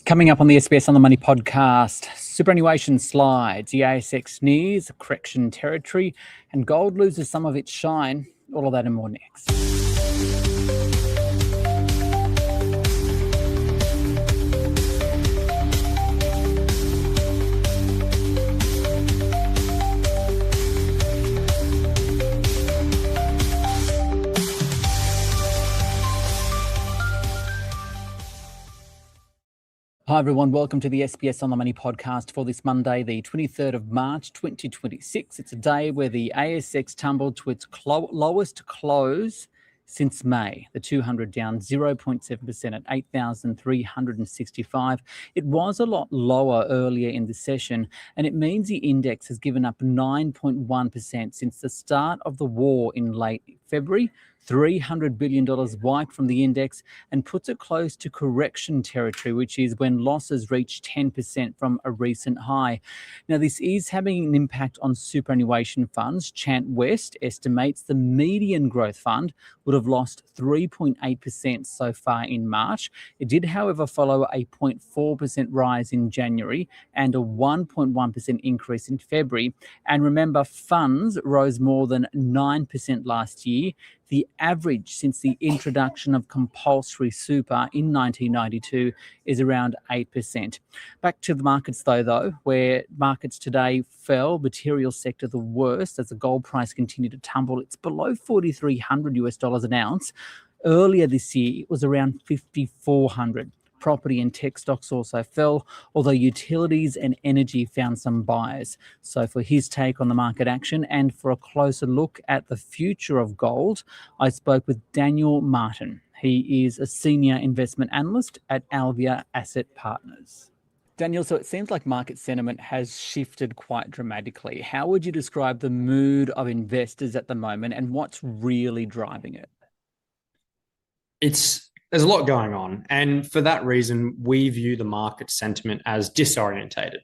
Coming up on the SBS on the Money podcast, superannuation slides, the ASX nears correction territory, and gold loses some of its shine. All of that and more next. Hi everyone, welcome to the SBS on the Money podcast for this Monday, the 23rd of March 2026. It's a day where the ASX tumbled to its lowest close since May. The 200 down 0.7% at 8,365. It was a lot lower earlier in the session, and it means the index has given up 9.1% since the start of the war in late February. $300 billion wiped from the index and puts it close to correction territory, which is when losses reach 10% from a recent high. Now, this is having an impact on superannuation funds. Chant West estimates the median growth fund would have lost 3.8% so far in March. It did, however, follow a 0.4% rise in January and a 1.1% increase in February. And remember, funds rose more than 9% last year. The average since the introduction of compulsory super in 1992 is around 8%. Back to the markets though, where markets today fell, material sector the worst as the gold price continued to tumble. It's below $4,300 an ounce. Earlier this year, it was around $5,400. Property and tech stocks also fell, although utilities and energy found some buyers. So for his take on the market action and for a closer look at the future of gold, I spoke with Daniel Martin. He is a senior investment analyst at Alvia Asset Partners. Daniel, so it seems like market sentiment has shifted quite dramatically. How would you describe the mood of investors at the moment and what's really driving it? There's a lot going on, and for that reason, we view the market sentiment as disorientated.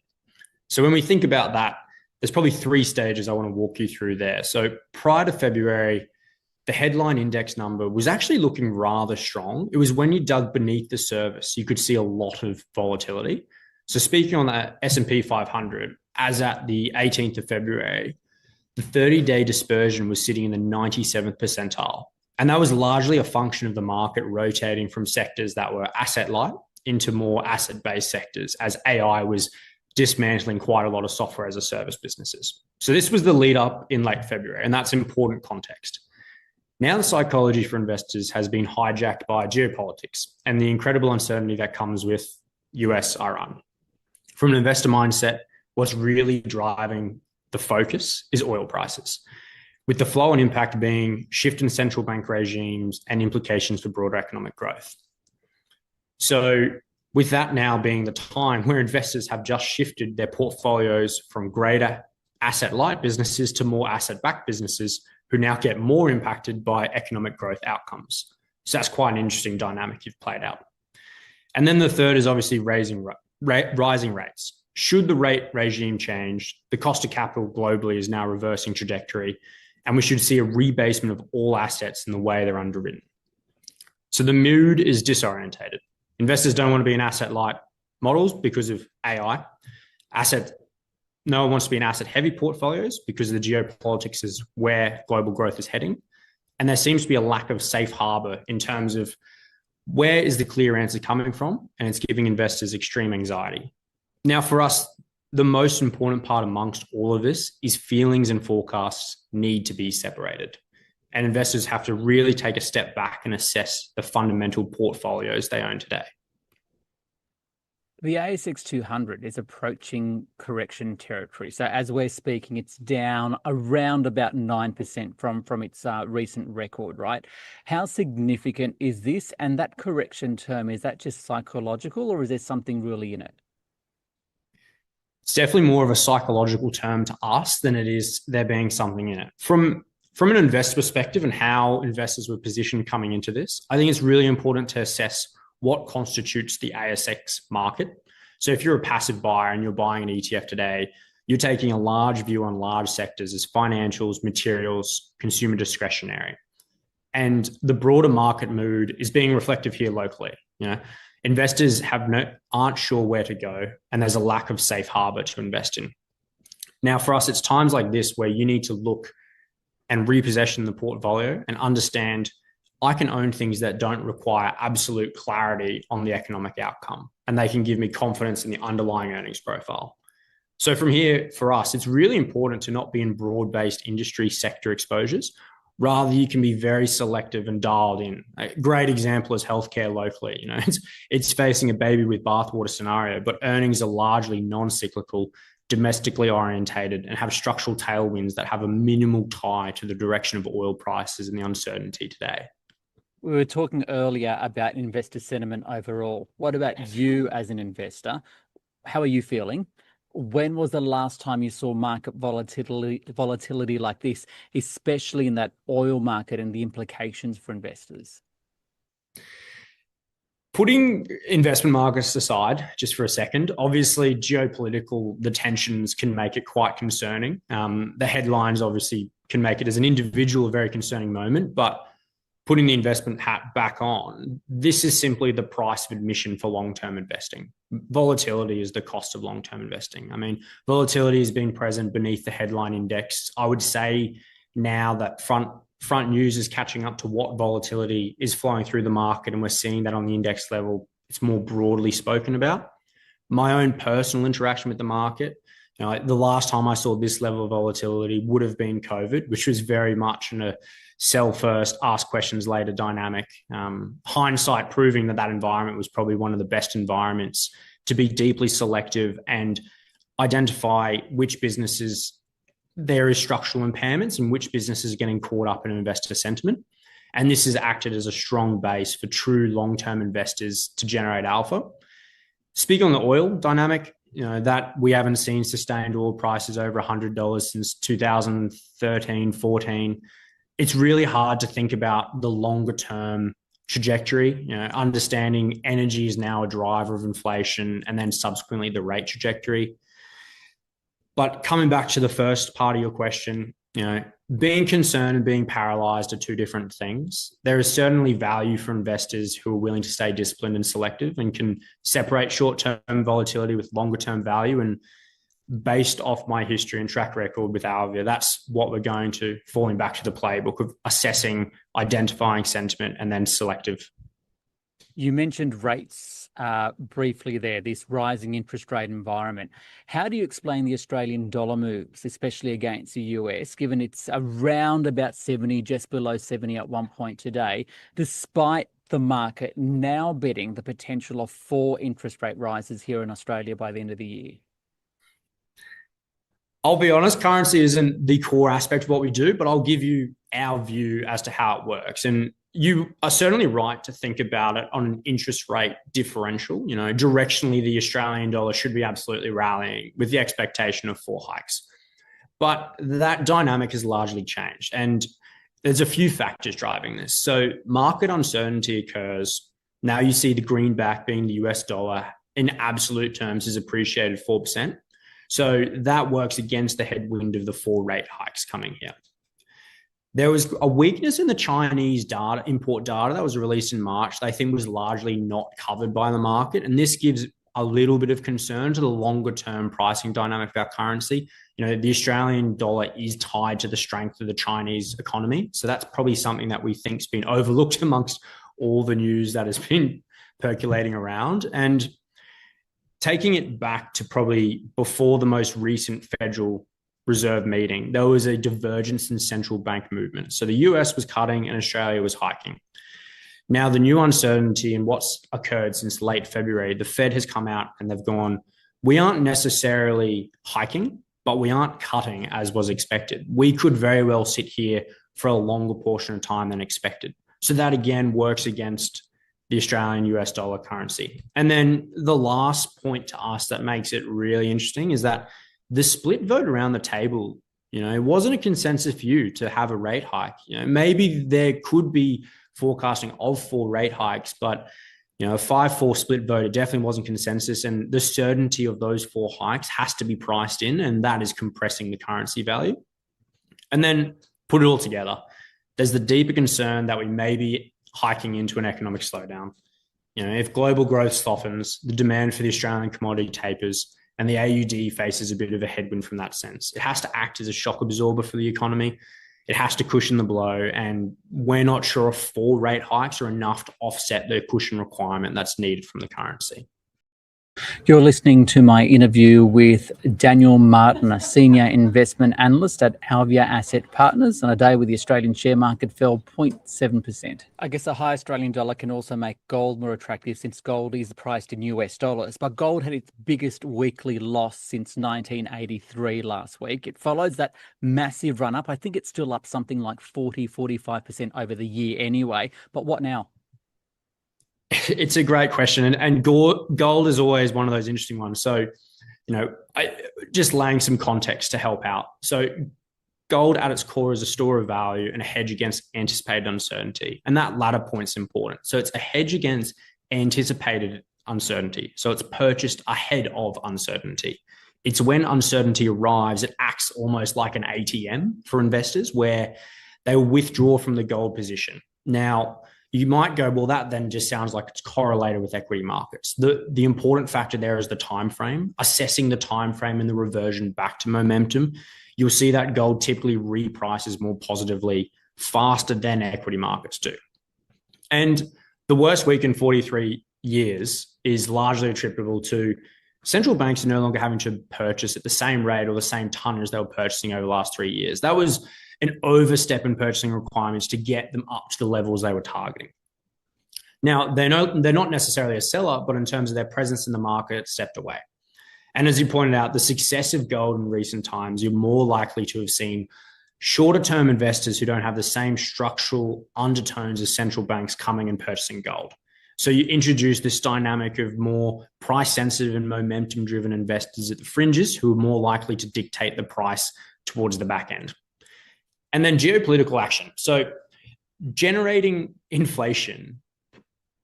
So when we think about that, there's probably three stages I want to walk you through there. So prior to February, the headline index number was actually looking rather strong. It was when you dug beneath the surface, you could see a lot of volatility. So speaking on that S&P 500, as at the 18th of February, the 30-day dispersion was sitting in the 97th percentile. And that was largely a function of the market rotating from sectors that were asset light into more asset-based sectors as AI was dismantling quite a lot of software as a service businesses. So this was the lead up in late February, and that's important context. Now the psychology for investors has been hijacked by geopolitics and the incredible uncertainty that comes with US-Iran. From an investor mindset, what's really driving the focus is oil prices, with the flow and impact being shift in central bank regimes and implications for broader economic growth. So with that now being the time where investors have just shifted their portfolios from greater asset-light businesses to more asset-backed businesses who now get more impacted by economic growth outcomes. So that's quite an interesting dynamic you've played out. And then the third is obviously rising rates. Should the rate regime change, the cost of capital globally is now reversing trajectory, and we should see a rebasement of all assets in the way they're underwritten. So the mood is disorientated. Investors don't want to be in asset-light models because of AI. No one wants to be in asset-heavy portfolios because the geopolitics is where global growth is heading. And there seems to be a lack of safe harbor in terms of where is the clear answer coming from, and it's giving investors extreme anxiety. Now, for us, the most important part amongst all of this is feelings and forecasts need to be separated. And investors have to really take a step back and assess the fundamental portfolios they own today. The ASX 200 is approaching correction territory. So as we're speaking, it's down around about 9% from its recent record, right? How significant is this? And that correction term, is that just psychological or is there something really in it? It's definitely more of a psychological term to us than it is there being something in it. From an investor perspective and how investors were positioned coming into this, I think it's really important to assess what constitutes the ASX market. So if you're a passive buyer and you're buying an ETF today, you're taking a large view on large sectors as financials, materials, consumer discretionary. And the broader market mood is being reflective here locally. investors aren't sure where to go, and there's a lack of safe harbor to invest in. Now, for us, it's times like this where you need to look and reposition the portfolio and understand I can own things that don't require absolute clarity on the economic outcome, and they can give me confidence in the underlying earnings profile. So from here, for us, it's really important to not be in broad-based industry sector exposures. Rather, you can be very selective and dialed in. A great example is healthcare locally. It's facing a baby with bathwater scenario, but earnings are largely non-cyclical, domestically orientated, and have structural tailwinds that have a minimal tie to the direction of oil prices and the uncertainty today. We were talking earlier about investor sentiment overall. What about you as an investor? How are you feeling? When was the last time you saw market volatility like this, especially in that oil market and the implications for investors? Putting investment markets aside just for a second, obviously the tensions can make it quite concerning. The headlines obviously can make it as an individual a very concerning moment, but putting the investment hat back on, this is simply the price of admission for long-term investing. Volatility is the cost of long-term investing. I mean, volatility has been present beneath the headline index. I would say now that front news is catching up to what volatility is flowing through the market, and we're seeing that on the index level. It's more broadly spoken about. My own personal interaction with the market, the last time I saw this level of volatility would have been COVID, which was very much in a sell first, ask questions later dynamic. Hindsight proving that environment was probably one of the best environments to be deeply selective and identify which businesses there is structural impairments and which businesses are getting caught up in investor sentiment. And this has acted as a strong base for true long-term investors to generate alpha. Speaking on the oil dynamic, that we haven't seen sustained oil prices over $100 since 2013, 14. It's really hard to think about the longer term trajectory, understanding energy is now a driver of inflation and then subsequently the rate trajectory. But coming back to the first part of your question, being concerned and being paralyzed are two different things. There is certainly value for investors who are willing to stay disciplined and selective and can separate short-term volatility with longer-term value. And based off my history and track record with Alvia, that's what we're going to, falling back to the playbook of assessing, identifying sentiment, and then selective. You mentioned rates briefly there, this rising interest rate environment. How do you explain the Australian dollar moves, especially against the US, given it's around about 70, just below 70 at one point today, despite the market now betting the potential of 4 interest rate rises here in Australia by the end of the year? I'll be honest, currency isn't the core aspect of what we do, but I'll give you our view as to how it works. And you are certainly right to think about it on an interest rate differential. Directionally, the Australian dollar should be absolutely rallying with the expectation of 4 hikes. But that dynamic has largely changed. And there's a few factors driving this. So market uncertainty occurs. Now you see the greenback, being the US dollar, in absolute terms has appreciated 4%. So that works against the headwind of the 4 rate hikes coming here. There was a weakness in the Chinese import data that was released in March that I think was largely not covered by the market. And this gives a little bit of concern to the longer term pricing dynamic of our currency. The Australian dollar is tied to the strength of the Chinese economy. So that's probably something that we think has been overlooked amongst all the news that has been percolating around. And taking it back to probably before the most recent Federal Reserve meeting, there was a divergence in central bank movement. So the US was cutting and Australia was hiking. Now, the new uncertainty and what's occurred since late February, the Fed has come out and they've gone, we aren't necessarily hiking, but we aren't cutting as was expected. We could very well sit here for a longer portion of time than expected. So that again works against the Australian US dollar currency. And then the last point to us that makes it really interesting is that the split vote around the table, it wasn't a consensus view to have a rate hike. Maybe there could be forecasting of 4 rate hikes, but a 5-4 split vote, it definitely wasn't consensus. And the certainty of those 4 hikes has to be priced in, and that is compressing the currency value. And then put it all together, there's the deeper concern that we may be hiking into an economic slowdown. If global growth softens, the demand for the Australian commodity tapers, and the AUD faces a bit of a headwind from that sense. It has to act as a shock absorber for the economy. It has to cushion the blow, and we're not sure if 4 rate hikes are enough to offset the cushion requirement that's needed from the currency. You're listening to my interview with Daniel Martin, a senior investment analyst at Alvia Asset Partners. On a day where the Australian share market fell 0.7%. I guess a high Australian dollar can also make gold more attractive since gold is priced in US dollars. But gold had its biggest weekly loss since 1983 last week. It follows that massive run up. I think it's still up something like 45% over the year anyway. But what now? It's a great question. And gold is always one of those interesting ones. So, just laying some context to help out. So gold at its core is a store of value and a hedge against anticipated uncertainty. And that latter point's important. So it's a hedge against anticipated uncertainty. So it's purchased ahead of uncertainty. It's when uncertainty arrives, it acts almost like an ATM for investors where they will withdraw from the gold position. Now, you might go, well, that then just sounds like it's correlated with equity markets. The important factor there is the time frame. Assessing the time frame and the reversion back to momentum, you'll see that gold typically reprices more positively faster than equity markets do. And the worst week in 43 years is largely attributable to central banks are no longer having to purchase at the same rate or the same tonnage they were purchasing over the last 3 years. That was an overstep in purchasing requirements to get them up to the levels they were targeting. Now, they're not necessarily a seller, but in terms of their presence in the market, it stepped away. And as you pointed out, the success of gold in recent times, you're more likely to have seen shorter-term investors who don't have the same structural undertones as central banks coming and purchasing gold. So you introduce this dynamic of more price-sensitive and momentum-driven investors at the fringes who are more likely to dictate the price towards the back end. And then geopolitical action. So generating inflation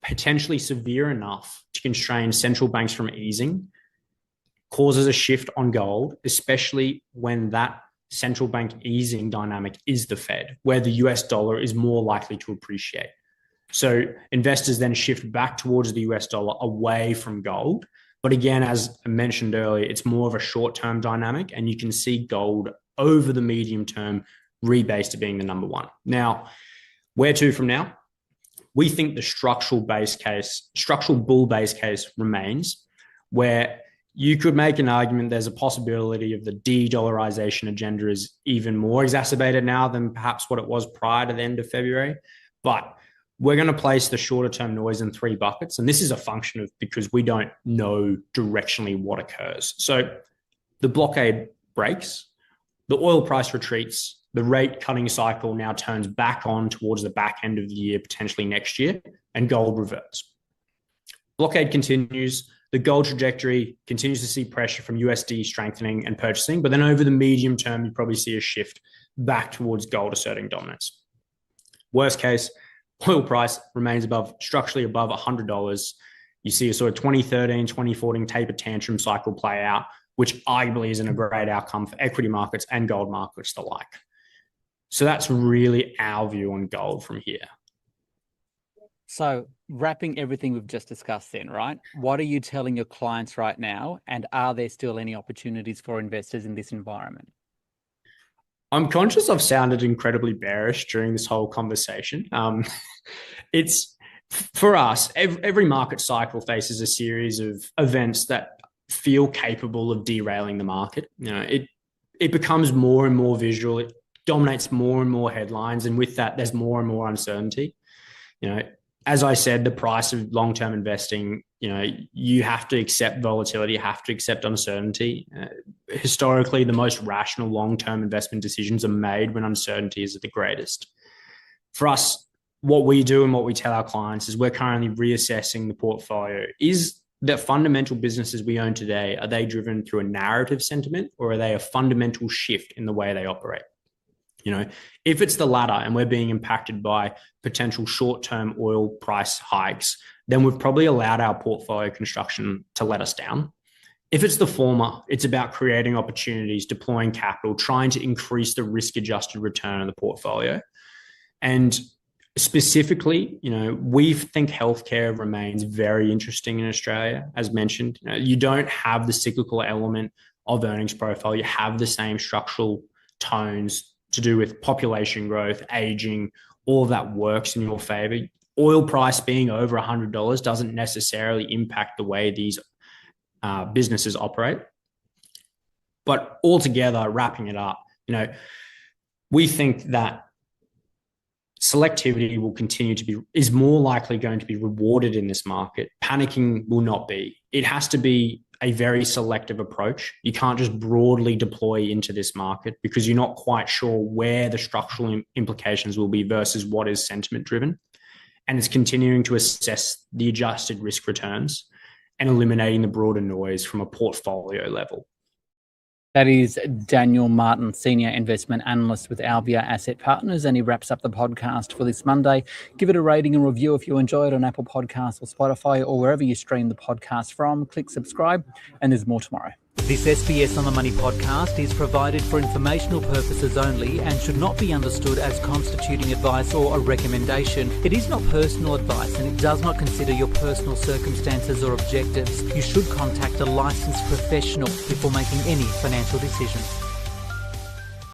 potentially severe enough to constrain central banks from easing causes a shift on gold, especially when that central bank easing dynamic is the Fed, where the US dollar is more likely to appreciate. So investors then shift back towards the US dollar away from gold. But again, as I mentioned earlier, it's more of a short-term dynamic, and you can see gold over the medium term rebase to being the number one. Now, where to from now? We think the structural bull base case remains, where you could make an argument there's a possibility of the de-dollarization agenda is even more exacerbated now than perhaps what it was prior to the end of February. But we're going to place the shorter term noise in 3 buckets. And this is a function of because we don't know directionally what occurs. So the blockade breaks, the oil price retreats, the rate cutting cycle now turns back on towards the back end of the year, potentially next year, and gold reverts. Blockade continues. The gold trajectory continues to see pressure from USD strengthening and purchasing, but then over the medium term, you probably see a shift back towards gold asserting dominance. Worst case, oil price remains structurally above $100. You see a sort of 2013, 2014 taper tantrum cycle play out, which arguably isn't a great outcome for equity markets and gold markets alike. So that's really our view on gold from here. So wrapping everything we've just discussed then, right? What are you telling your clients right now? And are there still any opportunities for investors in this environment? I'm conscious I've sounded incredibly bearish during this whole conversation. It's for us, every market cycle faces a series of events that feel capable of derailing the market. It becomes more and more visual. It dominates more and more headlines. And with that, there's more and more uncertainty. As I said, the price of long-term investing, you have to accept volatility, you have to accept uncertainty. Historically, the most rational long-term investment decisions are made when uncertainty is at the greatest. For us, what we do and what we tell our clients is we're currently reassessing the portfolio. Is the fundamental businesses we own today, are they driven through a narrative sentiment, or are they a fundamental shift in the way they operate? If it's the latter and we're being impacted by potential short-term oil price hikes, then we've probably allowed our portfolio construction to let us down. If it's the former, it's about creating opportunities, deploying capital, trying to increase the risk-adjusted return of the portfolio. And Specifically, we think healthcare remains very interesting in Australia. As mentioned, you don't have the cyclical element of earnings profile. You have the same structural tones to do with population growth, aging, all of that works in your favor. Oil price being over $100 doesn't necessarily impact the way these businesses operate. But altogether, wrapping it up, we think that selectivity will continue to is more likely going to be rewarded in this market. Panicking will not be. It has to be a very selective approach. You can't just broadly deploy into this market because you're not quite sure where the structural implications will be versus what is sentiment driven. And it's continuing to assess the adjusted risk returns and eliminating the broader noise from a portfolio level. That is Daniel Martin, Senior Investment Analyst with Alvia Asset Partners, and he wraps up the podcast for this Monday. Give it a rating and review if you enjoy it on Apple Podcasts or Spotify or wherever you stream the podcast from. Click subscribe, and there's more tomorrow. This SBS on the Money podcast is provided for informational purposes only and should not be understood as constituting advice or a recommendation. It is not personal advice and it does not consider your personal circumstances or objectives. You should contact a licensed professional before making any financial decisions.